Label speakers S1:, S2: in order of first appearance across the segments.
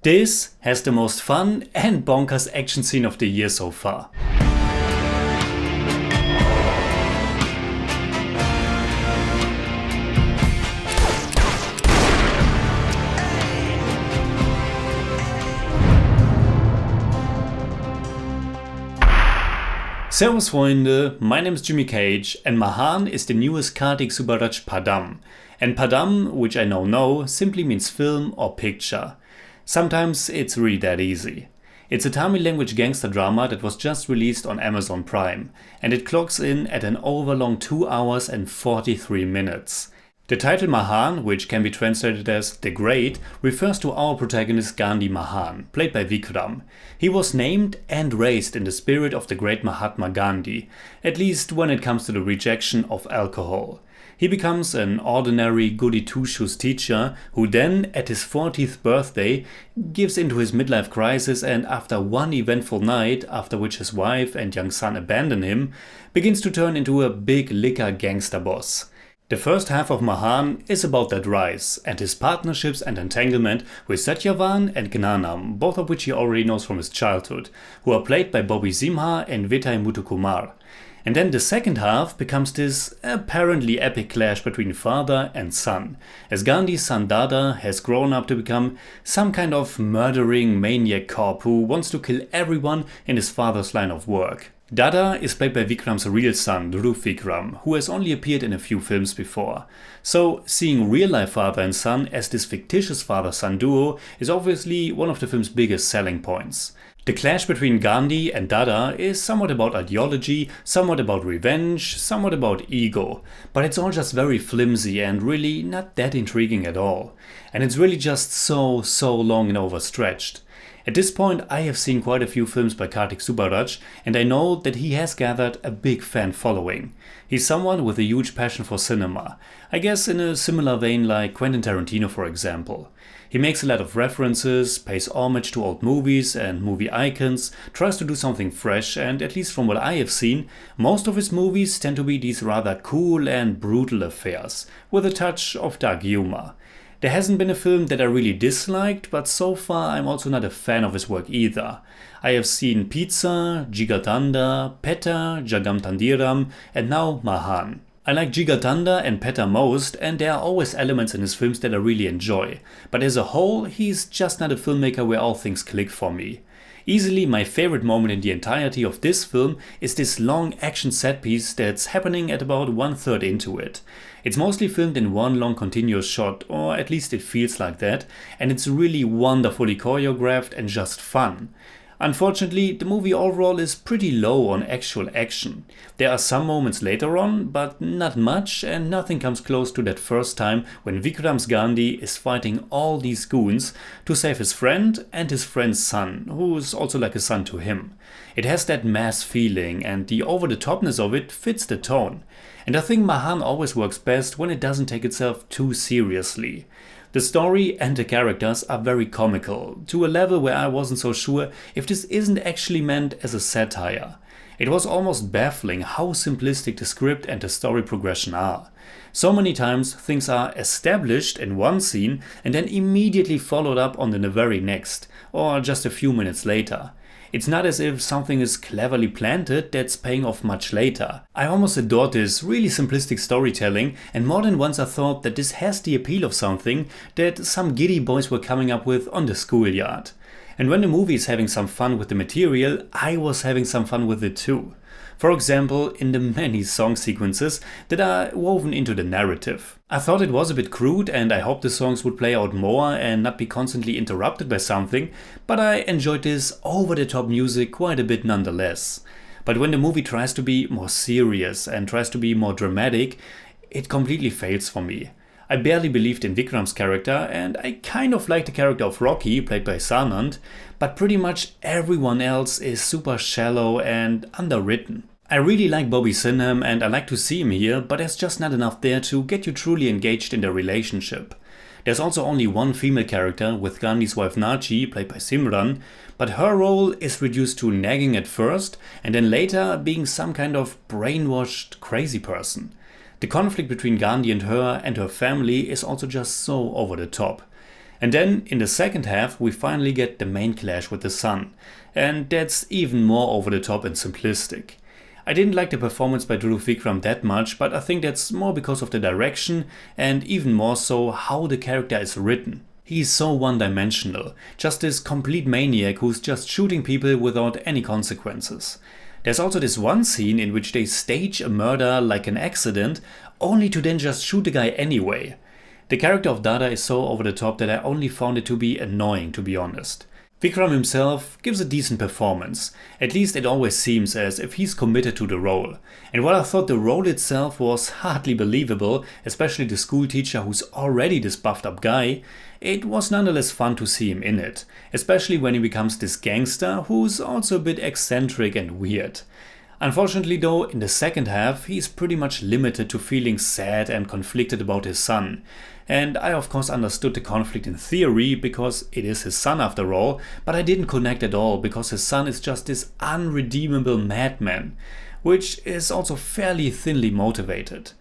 S1: This has the most fun and bonkers action scene of the year so far. Servus Freunde, my name is Jimmy Cage and Mahaan is the newest Karthik Subbaraj padam. And padam, which I now know, simply means film or picture. Sometimes it's really that easy. It's a Tamil language gangster drama that was just released on Amazon Prime, and it clocks in at an overlong 2 hours and 43 minutes. The title Mahaan, which can be translated as The Great, refers to our protagonist Gandhi Mahaan, played by Vikram. He was named and raised in the spirit of the great Mahatma Gandhi, at least when it comes to the rejection of alcohol. He becomes an ordinary goody-two-shoes teacher who then, at his 40th birthday, gives into his midlife crisis and after one eventful night, after which his wife and young son abandon him, begins to turn into a big liquor gangster boss. The first half of Mahaan is about that rise and his partnerships and entanglement with Satyavan and Gnanam, both of which he already knows from his childhood, who are played by Bobby Simha and Vitay Muthukumar. And then the second half becomes this apparently epic clash between father and son, as Gandhi's son Dada has grown up to become some kind of murdering maniac cop who wants to kill everyone in his father's line of work. Dada is played by Vikram's real son, Dhruv Vikram, who has only appeared in a few films before. So seeing real-life father and son as this fictitious father-son duo is obviously one of the film's biggest selling points. The clash between Gandhi and Dada is somewhat about ideology, somewhat about revenge, somewhat about ego, but it's all just very flimsy and really not that intriguing at all. And it's really just so long and overstretched. At this point I have seen quite a few films by Karthik Subbaraj and I know that he has gathered a big fan following. He's someone with a huge passion for cinema, I guess in a similar vein like Quentin Tarantino for example. He makes a lot of references, pays homage to old movies and movie icons, tries to do something fresh and at least from what I have seen, most of his movies tend to be these rather cool and brutal affairs, with a touch of dark humor. There hasn't been a film that I really disliked, but so far I'm also not a fan of his work either. I have seen Pizza, Jigatanda, Petta, Jagam Tandiram and now Mahaan. I like Jigatanda and Petta most and there are always elements in his films that I really enjoy, but as a whole he's just not a filmmaker where all things click for me. Easily my favorite moment in the entirety of this film is this long action set piece that's happening at about 1/3 into it. It's mostly filmed in one long continuous shot, or at least it feels like that, and it's really wonderfully choreographed and just fun. Unfortunately, the movie overall is pretty low on actual action. There are some moments later on, but not much, and nothing comes close to that first time when Vikram's Gandhi is fighting all these goons to save his friend and his friend's son, who is also like a son to him. It has that mass feeling and the over-the-topness of it fits the tone. And I think Mahaan always works best when it doesn't take itself too seriously. The story and the characters are very comical, to a level where I wasn't so sure if this isn't actually meant as a satire. It was almost baffling how simplistic the script and the story progression are. So many times things are established in one scene and then immediately followed up on the very next, or just a few minutes later. It's not as if something is cleverly planted that's paying off much later. I almost adored this really simplistic storytelling and more than once I thought that this has the appeal of something that some giddy boys were coming up with on the schoolyard. And when the movie is having some fun with the material, I was having some fun with it too. For example, in the many song sequences that are woven into the narrative. I thought it was a bit crude and I hoped the songs would play out more and not be constantly interrupted by something, but I enjoyed this over-the-top music quite a bit nonetheless. But when the movie tries to be more serious and tries to be more dramatic, it completely fails for me. I barely believed in Vikram's character and I kind of like the character of Rocky, played by Sanand, but pretty much everyone else is super shallow and underwritten. I really like Bobby Simha and I like to see him here, but there's just not enough there to get you truly engaged in their relationship. There's also only one female character with Gandhi's wife Nachi, played by Simran, but her role is reduced to nagging at first and then later being some kind of brainwashed crazy person. The conflict between Gandhi and her family is also just so over the top. And then in the second half we finally get the main clash with the son, and that's even more over the top and simplistic. I didn't like the performance by Vikram that much, but I think that's more because of the direction and even more so how the character is written. He's so one-dimensional, just this complete maniac who's just shooting people without any consequences. There's also this one scene in which they stage a murder like an accident, only to then just shoot the guy anyway. The character of Dada is so over the top that I only found it to be annoying, to be honest. Vikram himself gives a decent performance, at least it always seems as if he's committed to the role. And while I thought the role itself was hardly believable, especially the school teacher who's already this buffed up guy, it was nonetheless fun to see him in it, especially when he becomes this gangster who's also a bit eccentric and weird. Unfortunately though, in the second half he's pretty much limited to feeling sad and conflicted about his son. And I of course understood the conflict in theory because it is his son after all, but I didn't connect at all because his son is just this unredeemable madman, which is also fairly thinly motivated.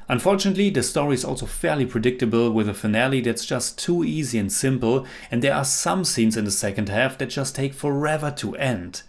S1: Unfortunately, the story is also fairly predictable with a finale that's just too easy and simple, and there are some scenes in the second half that just take forever to end.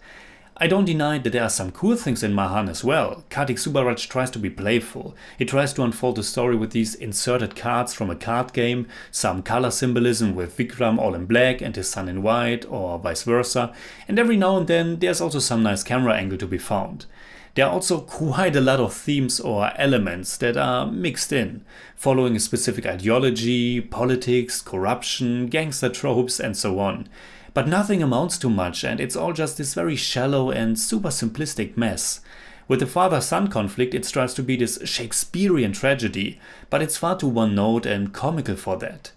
S1: I don't deny that there are some cool things in Mahaan as well. Karthik Subbaraj tries to be playful. He tries to unfold the story with these inserted cards from a card game, some color symbolism with Vikram all in black and his son in white, or vice versa, and every now and then there's also some nice camera angle to be found. There are also quite a lot of themes or elements that are mixed in, following a specific ideology, politics, corruption, gangster tropes and so on. But nothing amounts to much and it's all just this very shallow and super simplistic mess. With the father-son conflict it tries to be this Shakespearean tragedy, but it's far too one-note and comical for that.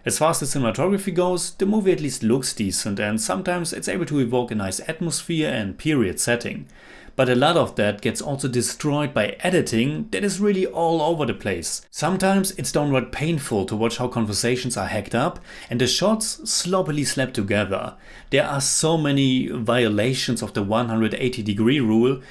S1: As far as the cinematography goes, the movie at least looks decent and sometimes it's able to evoke a nice atmosphere and period setting. But a lot of that gets also destroyed by editing that is really all over the place. Sometimes it's downright painful to watch how conversations are hacked up and the shots sloppily slapped together. There are so many violations of the 180-degree rule,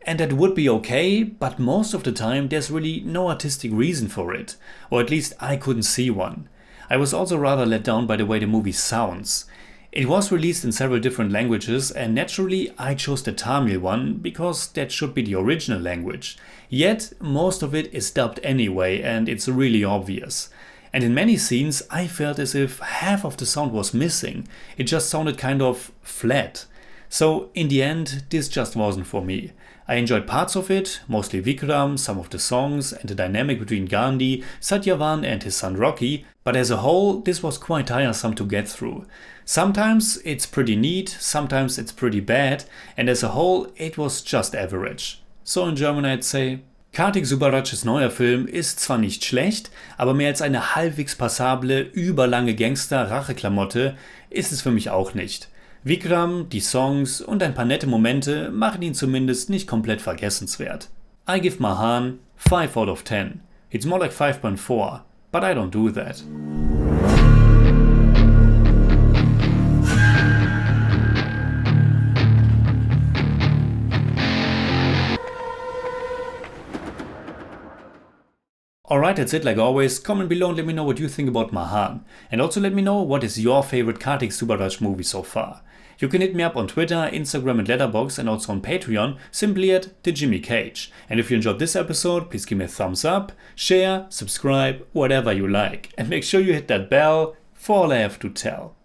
S1: and that would be okay, but most of the time there's really no artistic reason for it, or at least I couldn't see one. I was also rather let down by the way the movie sounds. It was released in several different languages and naturally I chose the Tamil one because that should be the original language. Yet most of it is dubbed anyway and it's really obvious. And in many scenes I felt as if half of the sound was missing. It just sounded kind of flat. So in the end this just wasn't for me. I enjoyed parts of it, mostly Vikram, some of the songs and the dynamic between Gandhi, Satyavan and his son Rocky, but as a whole this was quite tiresome to get through. Sometimes it's pretty neat, sometimes it's pretty bad, and as a whole it was just average. So in German I'd say, Karthik Subbarajs neuer Film ist zwar nicht schlecht, aber mehr als eine halbwegs passable, überlange Gangster-Rache-Klamotte ist es für mich auch nicht. Vikram, die Songs und ein paar nette Momente machen ihn zumindest nicht komplett vergessenswert. I give Mahaan 5 out of 10. It's more like 5.4, but I don't do that. Alright, that's it like always. Comment below and let me know what you think about Mahaan. And also let me know what is your favorite Karthik Subbaraj movie so far. You can hit me up on Twitter, Instagram and Letterboxd and also on Patreon, simply at TheJimmyCage. And if you enjoyed this episode, please give me a thumbs up, share, subscribe, whatever you like. And make sure you hit that bell for all I have to tell.